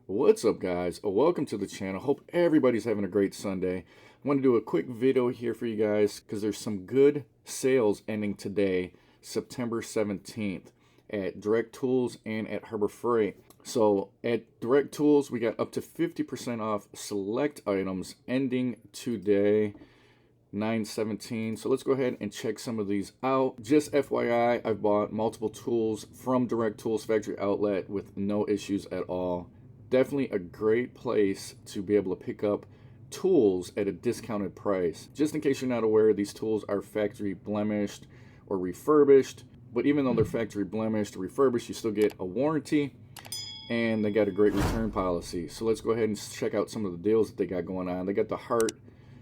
What's up, guys? Welcome to the channel. Hope everybody's having a great Sunday. I want to do a quick video here for you guys because there's some good sales ending today, September 17th, at Direct Tools and at Harbor Freight. So at Direct Tools, we got up to 50% off select items ending today, 9/17. So let's go ahead and check some of these out. Just FYI, I've bought multiple tools from Direct Tools Factory Outlet with no issues at all. Definitely a great place to be able to pick up tools at a discounted price. Just in case you're not aware, these tools are factory blemished or refurbished, but even though they're factory blemished or refurbished, you still get a warranty and they got a great return policy. So let's go ahead and check out some of the deals that they got going on. They got the Heart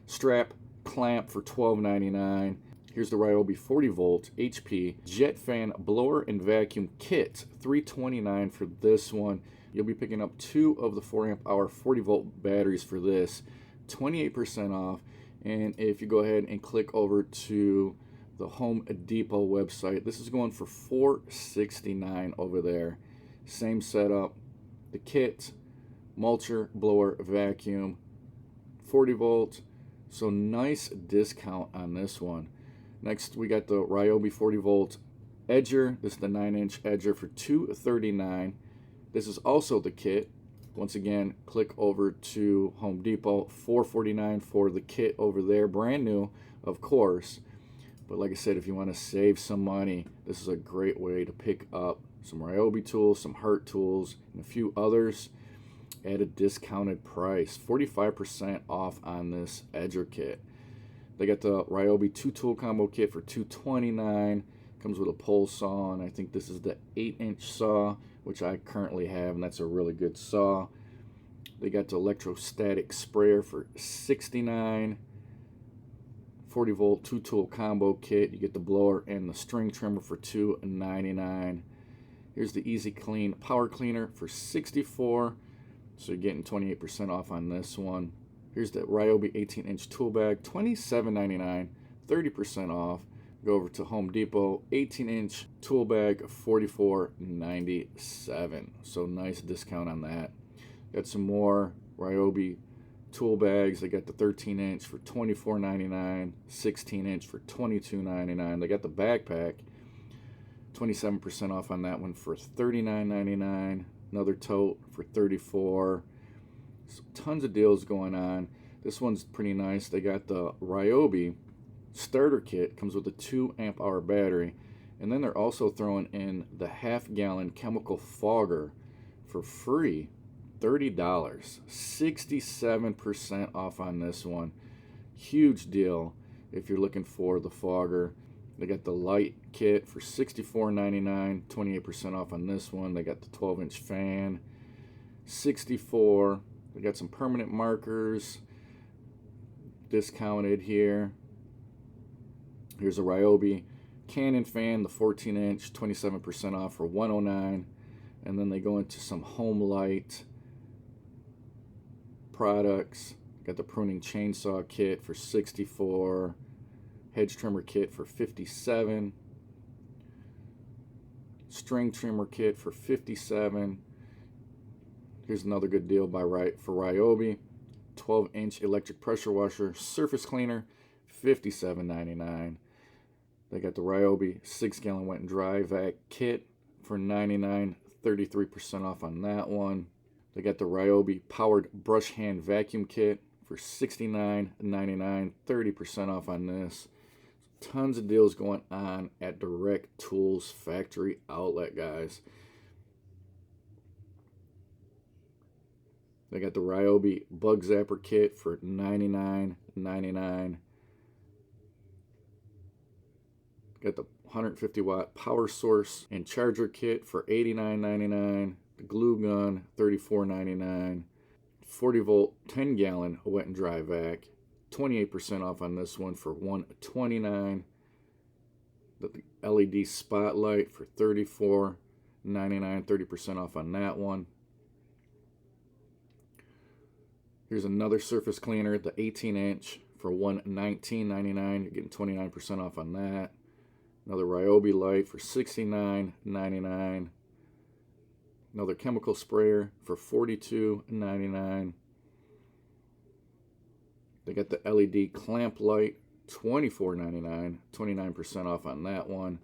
strap clamp for $12.99. Here's the Ryobi 40 volt HP jet fan blower and vacuum kit, $3.29 for this one. You'll be picking up 2 of the 4 amp hour 40 volt batteries for this, 28% off. And if you go ahead and click over to the Home Depot website, this is going for $4.69 over there. Same setup, the kit, mulcher, blower, vacuum, 40 volt. So nice discount on this one. Next, we got the Ryobi 40 volt edger. This is the 9-inch edger for $2.39. This is also the kit. Once again, click over to Home Depot, $4.49 for the kit over there. Brand new, of course. But like I said, if you want to save some money, this is a great way to pick up some Ryobi tools, some Heart tools, and a few others at a discounted price. 45% off on this edger kit. They got the Ryobi 2-tool combo kit for $2.29. Comes with a pole saw, and I think this is the 8-inch saw, which I currently have, and that's a really good saw. They got the electrostatic sprayer for $69. 40 volt 2-tool combo kit. You get the blower and the string trimmer for $2.99. Here's the Easy Clean power cleaner for $64. So you're getting 28% off on this one. Here's the Ryobi 18-inch tool bag, $27.99, 30% off. Go over to Home Depot, 18-inch tool bag, $44.97. So nice discount on that. Got some more Ryobi tool bags. They got the 13-inch for $24.99, 16-inch for $22.99. They got the backpack, 27% off on that one for $39.99. Another tote for $34. So tons of deals going on. This one's pretty nice. They got the Ryobi starter kit, comes with a 2 amp hour battery, and then they're also throwing in the half-gallon chemical fogger for free, $30. 67% off on this one. Huge deal if you're looking for the fogger. They got the light kit for $64.99, 28% off on this one. They got the 12-inch fan, $64. They got some permanent markers discounted here. Here's a Ryobi Canon fan, the 14-inch, 27% off for $109. And then they go into some home light products. Got the pruning chainsaw kit for $64. Hedge trimmer kit for $57. String trimmer kit for $57. Here's another good deal for Ryobi. 12-inch electric pressure washer surface cleaner, $57.99. They got the Ryobi 6-gallon wet and dry vac kit for $99, 33% off on that one. They got the Ryobi powered brush hand vacuum kit for $69.99, 30% off on this. Tons of deals going on at Direct Tools Factory Outlet, guys. They got the Ryobi bug zapper kit for $99.99. Got the 150 watt power source and charger kit for $89.99. The glue gun, $34.99. 40 volt 10-gallon wet and dry vac, 28% off on this one for $129. The LED spotlight for $34.99, 30% off on that one. Here's another surface cleaner, the 18-inch for $119.99. You're getting 29% off on that. Another Ryobi light for $69.99. Another chemical sprayer for $42.99. They got the LED clamp light, $24.99, 29% off on that one.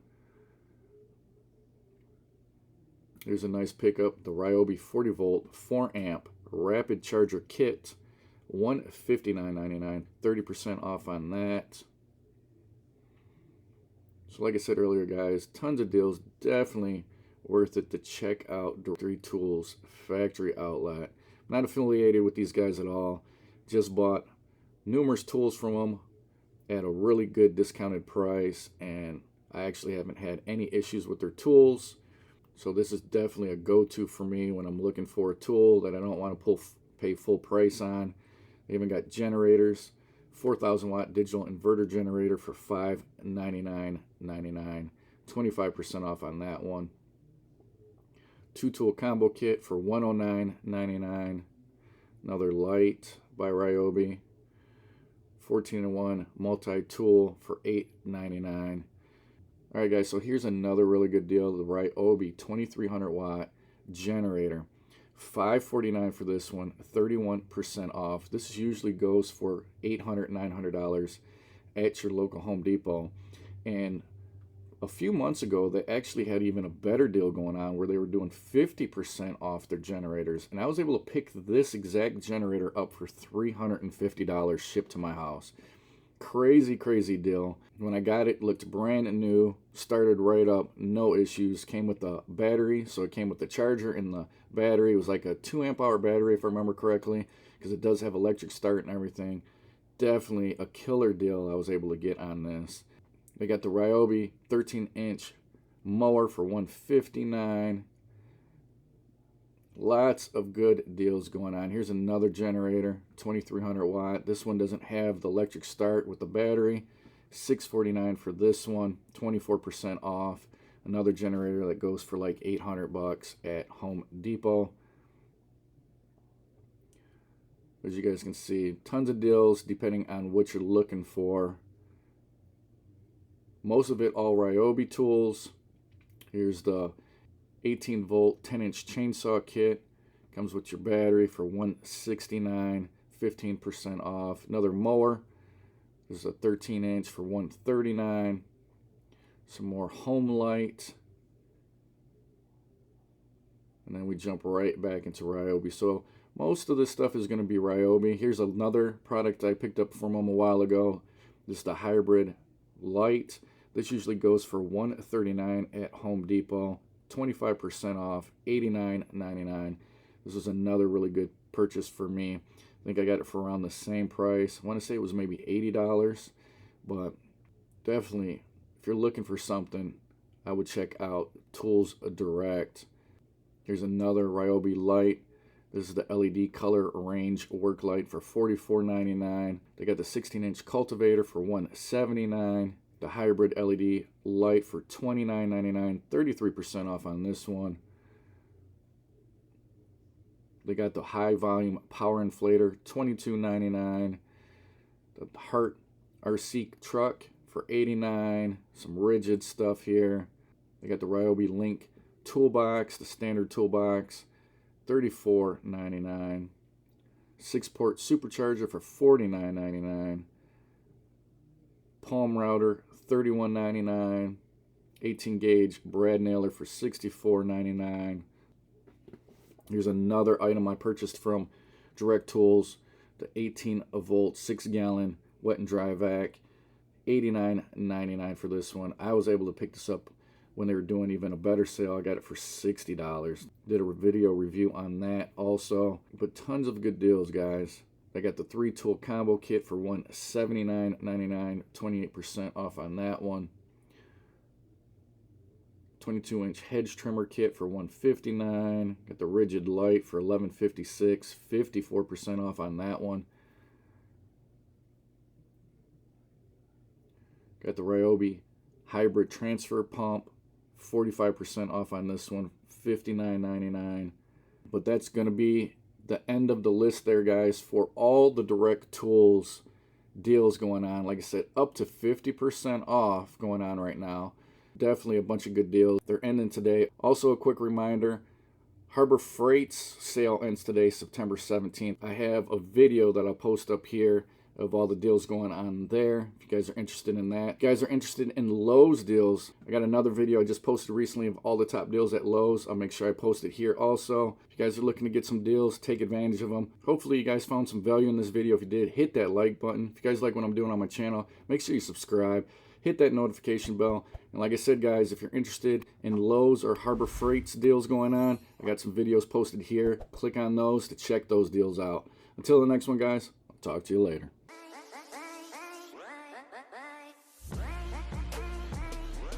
Here's a nice pickup, the Ryobi 40 volt 4 amp rapid charger kit, $159.99, 30% off on that. So like I said earlier, guys, tons of deals. Definitely worth it to check out Directory Tools Factory Outlet. I'm not affiliated with these guys at all. Just bought numerous tools from them at a really good discounted price, and I actually haven't had any issues with their tools. So this is definitely a go-to for me when I'm looking for a tool that I don't want to pay full price on. They even got generators, 4,000 watt digital inverter generator for $599.99, 25% off on that one. 2-tool combo kit for $109.99. Another light by Ryobi. 14-in-1 multi-tool for $899. All right, guys, so here's another really good deal. The Ryobi 2300 watt generator. $549 for this one, 31% off. This usually goes for $800, $900 at your local Home Depot. And a few months ago, they actually had even a better deal going on where they were doing 50% off their generators. And I was able to pick this exact generator up for $350 shipped to my house. Crazy, crazy deal. When I got it, looked brand new, started right up, no issues. Came with the battery, so it came with the charger and the battery. It was like a 2 amp hour battery, if I remember correctly, because it does have electric start and everything. Definitely a killer deal I was able to get on this. They got the Ryobi 13-inch mower for $159. Lots of good deals going on. Here's another generator, 2300 watt. This one doesn't have the electric start with the battery. $649 for this one, 24% off. Another generator that goes for like $800 at Home Depot. As you guys can see, tons of deals depending on what you're looking for. Most of it all Ryobi tools. Here's the 18 volt 10-inch chainsaw kit. Comes with your battery for $169, 15% off. Another mower. This is a 13-inch for $139. Some more home light. And then we jump right back into Ryobi. So most of this stuff is going to be Ryobi. Here's another product I picked up from them a while ago. This is the hybrid light. This usually goes for $139 at Home Depot. 25% off, $89.99. This was another really good purchase for me. I think I got it for around the same price. I want to say it was maybe $80, but definitely, if you're looking for something, I would check out Tools Direct. Here's another Ryobi light. This is the LED color range work light for $44.99. They got the 16-inch cultivator for $179. The hybrid LED light for $29.99, 33% off on this one. They got the high volume power inflator, $22.99. The Heart RC truck for $89. Some rigid stuff here. They got the Ryobi Link toolbox, the standard toolbox, $34.99. 6-port supercharger for $49.99. Palm router, $31.99. 18 gauge brad nailer for $64.99. Here's another item I purchased from Direct Tools, the 18 volt 6-gallon wet and dry vac, $89.99 for this one. I was able to pick this up when they were doing even a better sale. I got it for $60. Did a video review on that also. But tons of good deals, guys. I got the 3-tool combo kit for $179.99, 28% off on that one. 22-inch hedge trimmer kit for $159. Got the rigid light for $11.56, 54% off on that one. Got the Ryobi hybrid transfer pump, 45% off on this one, $59.99. But that's going to be the end of the list there, guys, for all the Direct Tools deals going on. Like I said, up to 50% off going on right now. Definitely a bunch of good deals. They're ending today. Also, a quick reminder, Harbor Freight's sale ends today, September 17th. I have a video that I'll post up here of all the deals going on there, if you guys are interested in that. If you guys are interested in Lowe's deals, I got another video I just posted recently of all the top deals at Lowe's. I'll make sure I post it here also. If you guys are looking to get some deals, take advantage of them. Hopefully you guys found some value in this video. If you did, hit that like button. If you guys like what I'm doing on my channel, make sure you subscribe. Hit that notification bell. And like I said, guys, if you're interested in Lowe's or Harbor Freight's deals going on, I got some videos posted here. Click on those to check those deals out. Until the next one, guys, I'll talk to you later.